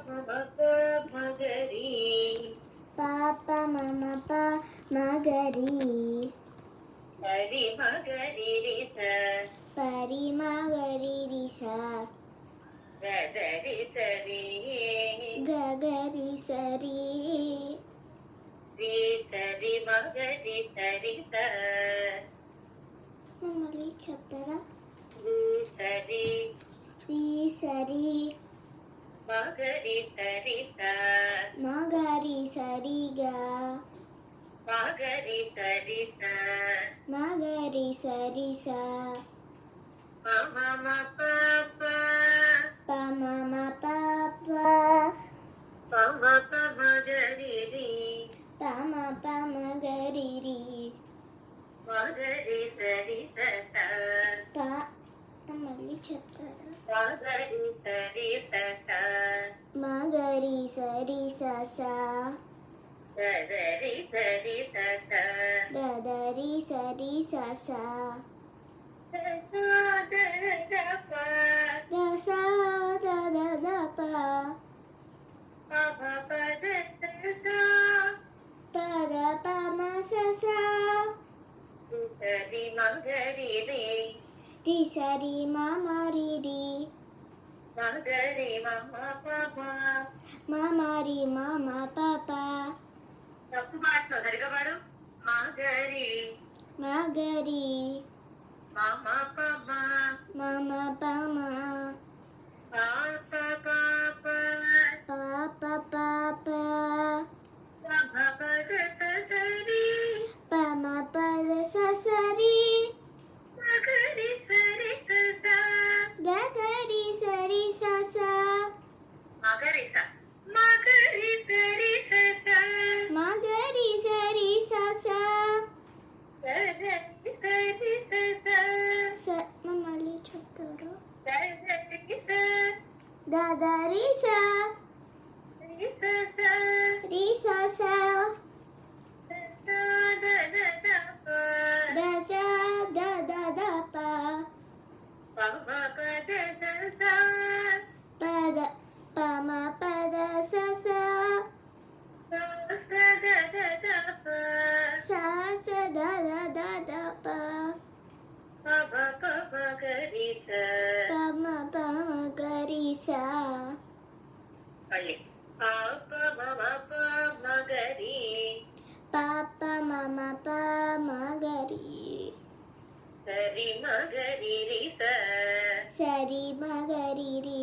మగరి పాప మమ ప మగరి పరి మగరి రిస పరి మగరి రిస గగరి సరి గగరి సరి రి సరి మగరి సరి స మళ్ళీ చెప్తారా రి సరి రి సరి మగరి సరి స మగరి సరిగా మగరి సరి స మగరి సరి స మమ పాప పమ పాప పమ పమ గరి పమ పమ గరి మగరి సరి స మళ్ళీ చెప్తారా మగరి సరి స మగరి సరి స గదరి సరి స గదరి సరి స దస దద ప పద పమ స రి మగరి రి సరి మమ రి మగరి మమ పాప మమ రి మమ పాప తప్పు పాడుతావు సరిగా పాడు మగరి మగరి మమ పమ మమ పమ పాప పాప పాప పాప పమ పద సరి పమ పద సరి మగరి సరి స గగరి సరి స మగరి స మగరి సరి స మగరి సరి స గగరి సరి స మళ్ళీ చెప్తారు గగరి స గగరి స రి స రి స దస దద ప పమ పద స పద పమ పద స స దద ప స దద ప పమ పమ గరి స పమ పమ గరి స మళ్ళీ పాప మమ ప మగరి పాప మమ ప మగరి సరి మగరి రి స సరి మగరి రి